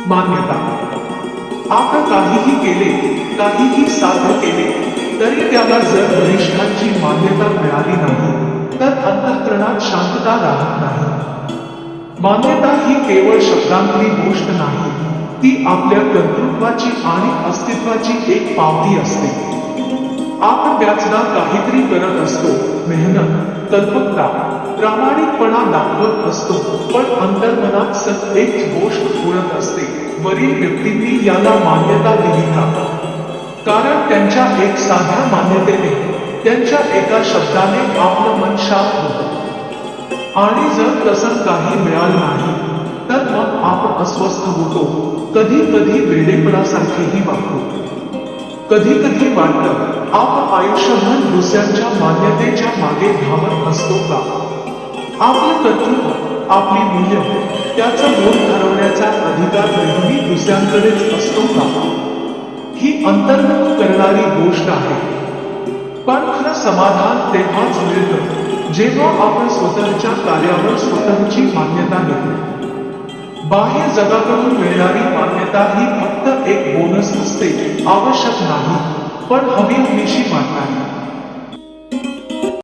मान्यता. आपण काहीही केले, काहीही साध्य केले, तरी त्याला जर वरिष्ठांची मान्यता मिळाली नाही, तर अंतःकरणात शांतता राहत नाही. मान्यता ही केवळ शब्दांतली गोष्ट नाही, ती आपल्या कर्तृत्वाची आणि अस्तित्वाची एक पावती असते. आपण बऱ्याचदा काहीतरी करत असतो, मेहनत, कल्पकता, प्रामाणिकपणा दाखवत असतो, पण अंतर्मनात सतत एक गोष्ट उडत असते. वरील व्यक्तींनी याला मान्यता दिली का? कारण त्यांच्या एक साध्या मान्यतेने, त्यांच्या एका शब्दाने आपलं मन शांत होतं. आणि जर तसं काही मिळालं नाही, तर मग आपण अस्वस्थ होतो, कधी कधी वेडेपणासारखेही वागतो. कधी कधी वाटतं आपण आयुष्यभर दुसऱ्यांच्या मान्यतेच्या मागे धावत असतो का? आपलं कर्तृत्व, आपली मूल्य, त्याचं मोल ठरवण्याचा अधिकार नेहमी दुसऱ्यांकडेच असतो का? ही अंतर्मुख करणारी गोष्ट आहे. पण खरं समाधान तेव्हाच मिळतं, जेव्हा आपण स्वतःच्या कार्यावर स्वतःची मान्यता देतो. बाह्य जगाकडून मिळणारी मान्यता ही फक्त एक बोनस असते, आवश्यक नाही, पण हवी हवीशी वाटणारी.